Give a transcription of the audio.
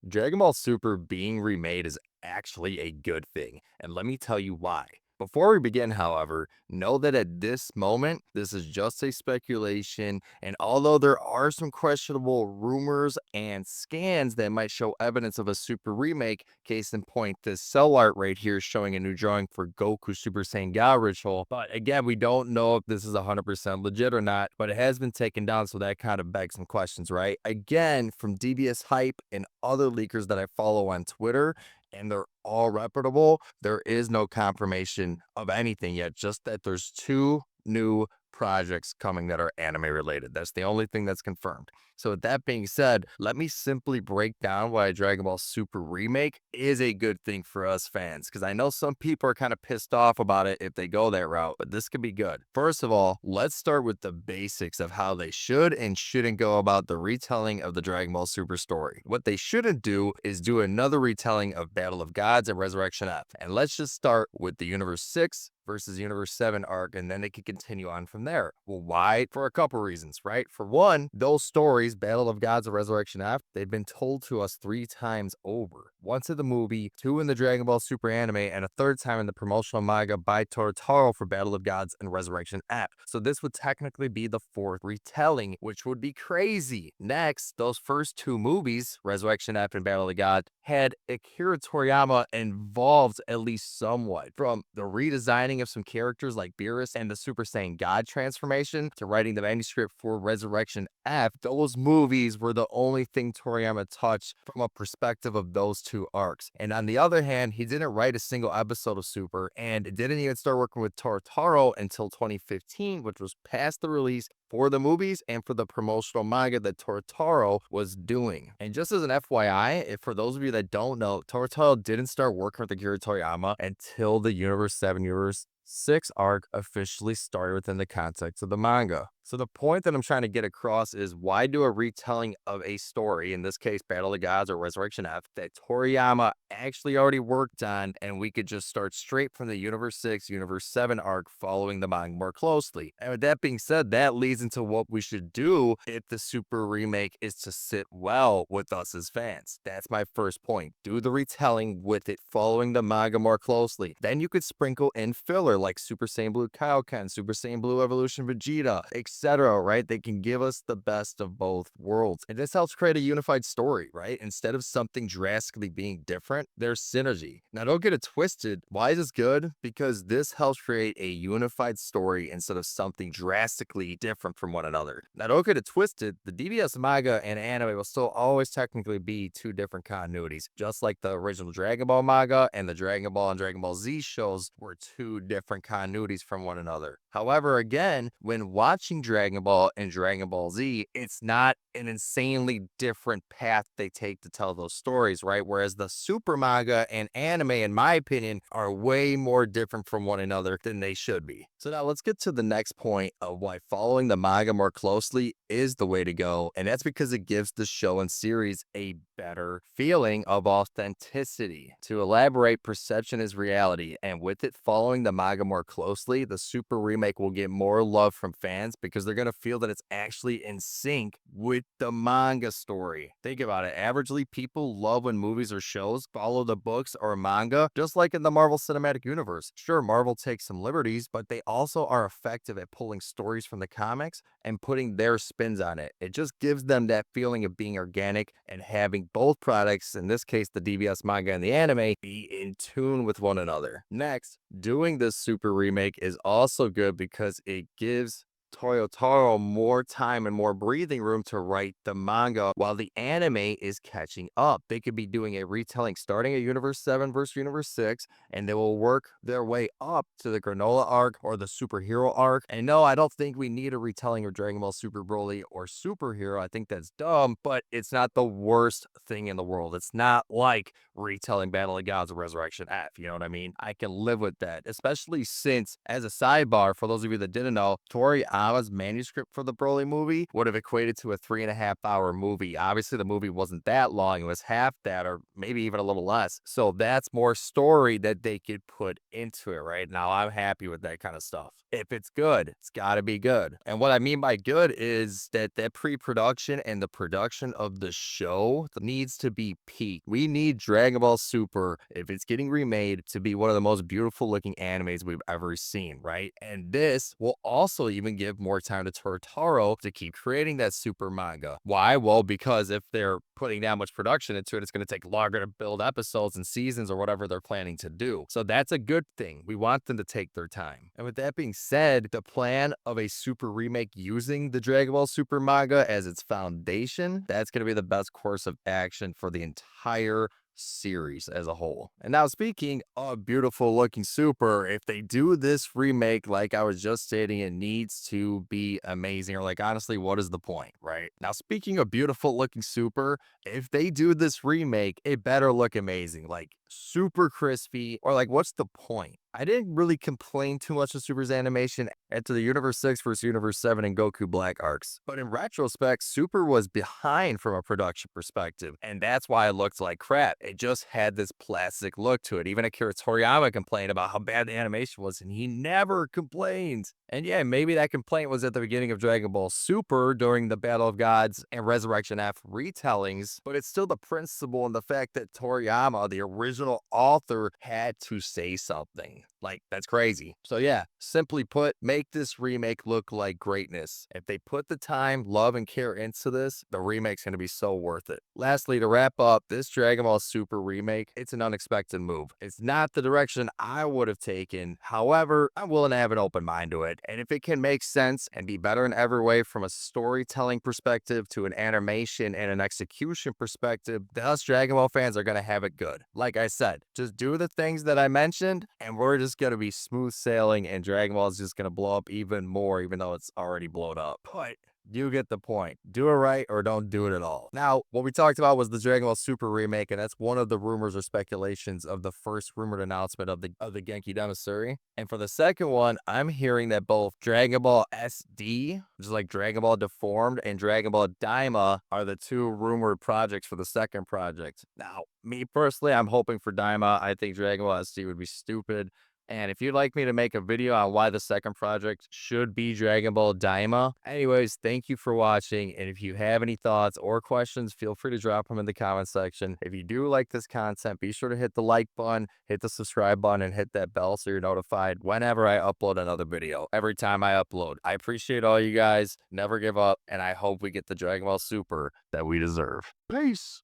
Dragon Ball Super being remade is actually a good thing, and let me tell you why. Before we begin, however, know that at this moment, this is just a speculation, and although there are some questionable rumors and scans that might show evidence of a Super remake, case in point, this cell art right here is showing a new drawing for Goku Super Saiyan God ritual. But again, we don't know if this is 100% legit or not, but it has been taken down, so that kind of begs some questions, right? Again, from DBS Hype and other leakers that I follow on Twitter, and they're all reputable, there is no confirmation of anything yet, just that there's two new projects coming that are anime related. That's the only thing that's confirmed. So with that being said, let me simply break down why a Dragon Ball Super remake is a good thing for us fans, because I know some people are kind of pissed off about it if they go that route, but this could be good. First of all, let's start with the basics of how they should and shouldn't go about the retelling of the Dragon Ball Super story. What they shouldn't do is do another retelling of Battle of Gods and Resurrection F. And let's just start with the Universe 6 versus Universe 7 arc, and then it can continue on from there. Well, why? For a couple reasons, right? For one, those stories, Battle of Gods and Resurrection F, they've been told to us 3 times over. Once in the movie, 2 in the Dragon Ball Super anime, and a 3rd time in the promotional manga by Torotaro for Battle of Gods and Resurrection F. So this would technically be the 4th retelling, which would be crazy. Next, those first 2 movies, Resurrection F and Battle of God, had Akira Toriyama involved at least somewhat. From the redesigning of some characters like Beerus and the Super Saiyan God transformation to writing the manuscript for Resurrection F, those movies were the only thing Toriyama touched from a perspective of those 2 arcs. And on the other hand, he didn't write a single episode of Super and didn't even start working with Torotaro until 2015, which was past the release for the movies and for the promotional manga that Torotaro was doing. And just as an FYI, if for those of you that don't know, Torotaro didn't start working with Akira Toriyama until the Universe 7, Universe 6 arc officially started within the context of the manga. So the point that I'm trying to get across is, why do a retelling of a story, in this case Battle of Gods or Resurrection F, that Toriyama actually already worked on, and we could just start straight from the Universe 6, Universe 7 arc following the manga more closely. And with that being said, that leads into what we should do if the Super remake is to sit well with us as fans. That's my first point. Do the retelling with it following the manga more closely. Then you could sprinkle in filler like Super Saiyan Blue Kaioken, Super Saiyan Blue Evolution Vegeta, etc., right? They can give us the best of both worlds. And this helps create a unified story, right? Instead of something drastically being different, there's synergy. Now, don't get it twisted. Why is this good? Because this helps create a unified story instead of something drastically different from one another. Now, don't get it twisted. The DBS manga and anime will still always technically be 2 different continuities, just like the original Dragon Ball manga and the Dragon Ball and Dragon Ball Z shows were 2 different continuities from one another. However, again, when watching Dragon Ball and Dragon Ball Z, it's not an insanely different path they take to tell those stories, right? Whereas the Super manga and anime, in my opinion, are way more different from one another than they should be. So now let's get to the next point of why following the manga more closely is the way to go. And that's because it gives the show and series a better feeling of authenticity. To elaborate, perception is reality. And with it following the manga more closely, the Super remake will get more love from fans because they're going to feel that it's actually in sync with the manga story. Think about it. Averagely, people love when movies or shows follow the books or manga, just like in the Marvel Cinematic Universe. Sure, Marvel takes some liberties, but they also are effective at pulling stories from the comics and putting their spins on it. It just gives them that feeling of being organic and having both products, in this case the DBS manga and the anime, be in tune with one another. Next, doing this Super remake is also good because it gives Toyotaro more time and more breathing room to write the manga while the anime is catching up. They could be doing a retelling starting at Universe 7 versus Universe 6, and they will work their way up to the Granola arc or the superhero arc. And no, I don't think we need a retelling of Dragon Ball Super Broly or Superhero. I think that's dumb, but it's not the worst thing in the world. It's not like retelling Battle of Gods or Resurrection F. You know what I mean? I can live with that, especially since, as a sidebar, for those of you that didn't know, Tori Toyotama's manuscript for the Broly movie would have equated to a 3.5 hour movie. Obviously, the movie wasn't that long. It was half that, or maybe even a little less. So that's more story that they could put into it, right? Now, I'm happy with that kind of stuff. If it's good, it's got to be good. And what I mean by good is that pre-production and the production of the show needs to be peak. We need Dragon Ball Super, if it's getting remade, to be one of the most beautiful looking animes we've ever seen, right? And this will also even give more time to Tortaro to keep creating that super manga. Why? Well, because if they're putting that much production into it, it's going to take longer to build episodes and seasons or whatever they're planning to do. So that's a good thing. We want them to take their time. And with that being said, the plan of a super remake using the Dragon Ball Super manga as its foundation, that's going to be the best course of action for the entire series as a whole. And now, speaking of beautiful looking Super, if they do this remake, like I was just stating, it needs to be amazing. Or like, honestly, what is the point, right? Now, speaking of beautiful looking Super, if they do this remake, it better look amazing, like super crispy, or like, what's the point? I didn't really complain too much of Super's animation after the Universe 6 versus Universe 7 and Goku Black arcs. But in retrospect, Super was behind from a production perspective, and that's why it looked like crap. It just had this plastic look to it. Even Akira Toriyama complained about how bad the animation was, and he never complained. And yeah, maybe that complaint was at the beginning of Dragon Ball Super during the Battle of Gods and Resurrection F retellings, but it's still the principle and the fact that Toriyama, the original author, had to say something. Like, that's crazy. So yeah, simply put, make this remake look like greatness. If they put the time, love, and care into this, the remake's going to be so worth it. Lastly, to wrap up, this Dragon Ball Super remake, it's an unexpected move. It's not the direction I would have taken. However, I'm willing to have an open mind to it. And if it can make sense and be better in every way, from a storytelling perspective to an animation and an execution perspective, then us Dragon Ball fans are going to have it good. Like I said, just do the things that I mentioned, and we're just going to be smooth sailing, and Dragon Ball is just going to blow up even more, even though it's already blown up. But you get the point. Do it right or don't do it at all. Now, what we talked about was the Dragon Ball Super remake, and that's one of the rumors or speculations of the first rumored announcement of the Genki Damatsuri. And for the second one, I'm hearing that both Dragon Ball SD, which is like Dragon Ball Deformed, and Dragon Ball Daima are the two rumored projects for the second project. Now, me personally, I'm hoping for Daima. I think Dragon Ball SD would be stupid. And if you'd like me to make a video on why the second project should be Dragon Ball Daima, anyways, thank you for watching. And if you have any thoughts or questions, feel free to drop them in the comment section. If you do like this content, be sure to hit the like button, hit the subscribe button, and hit that bell so you're notified whenever I upload another video, every time I upload. I appreciate all you guys. Never give up. And I hope we get the Dragon Ball Super that we deserve. Peace.